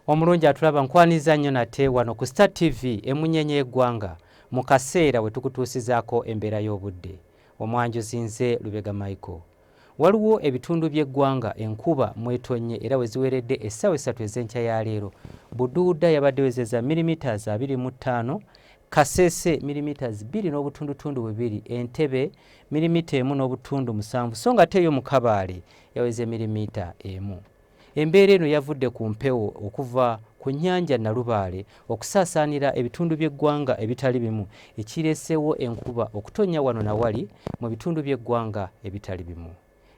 Omulungi atulaba nkwaniza nnyo nate wano ku Startv emunyenye eggwanga mu kaseera we tukutuusizaako embeera y'obudde. Omwanjuzi nze Lubega Michael. Waliwo ebitundu by'eggwanga enkuba mwetonye era we ziweredde essaawa 3 ez'enkya ya leero. Buduuda yabadde wezeza millimeters 25, Kasese millimeters 2.2, Entebbe millimeter 1.7, so nga teyo mu Kabaale yaweze millimeter 1. Embeera eno yavudde ku mpewo okuva ku nnyanja Nalubaale okusaasaanira ebitundu by'eggwanga ebitali bimu, ekireeseewo enkuba okutonnya wano na wali mu bitundu by'eggwanga ebitali bimu.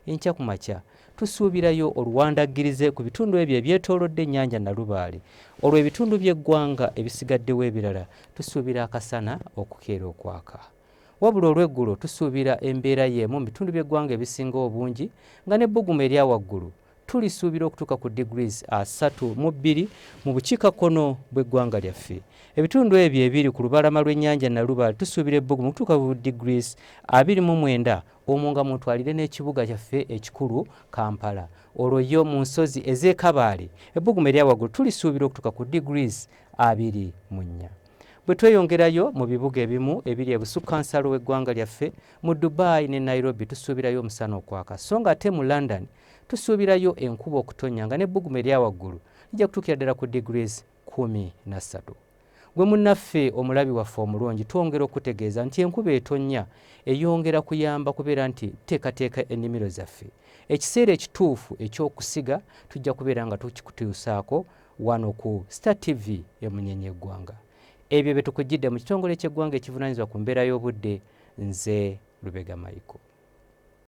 Enkya ku makya tusuubirayo oluwandaggirize ku bitundu ebyo ebyetoolodde ennyanja Nalubaale. Olwo ebitundu by'eggwanga ebisigaddewo ebirala tusuubira akasana okukeera okwaka. Wabula olw'eggulo tusuubira embeera y'emu mu bitundu by'eggwanga ebisinga obungi nga n'ebbugumu erya waggulu tulisuubira okutuuka ku degrees 32 mu bukiikakkono bw'eggwanga lyaffe. Ebitundu ebyo ebiri ku lubalama lw'ennyanja Nalubaale tusuubira ebbugumu okutuuka ku degrees 29 omwo nga mutwalire n'ekibuga kyaffe ekikulu Kampala. Olwo yo mu nsozi ez'e Kabaale ebbugumu erya waggulu tulisuubira okutuuka ku degrees 24. Bwe tweyongerayo mu bibuga ebimu ebiri ebusukkansalo w'eggwanga lyaffe mu Dubai ne Nairobi tusuubirayo omusana okwaka, so nga ate mu London tusuubirayo enkuba okutonnya nga n'ebbugumu erya waggulu lijja kutuukira ddala ku degrees 13. Gwe munnaffe omulabi waffe omulungi twongera okutegeeza nti enkuba etonnya eyongera kuyamba kubeera nti teekateeka ennimiro zaffe. Ekiseera ekituufu eky'okusiga tujja kubeera nga tukikutuusaako wano ku Startv emunyenye eggwanga. Ebyo bye tukujjidde mu kitongole ky'eggwanga ekivunaanyizibwa ku mbeera y'obudde, nze Lubega Michael.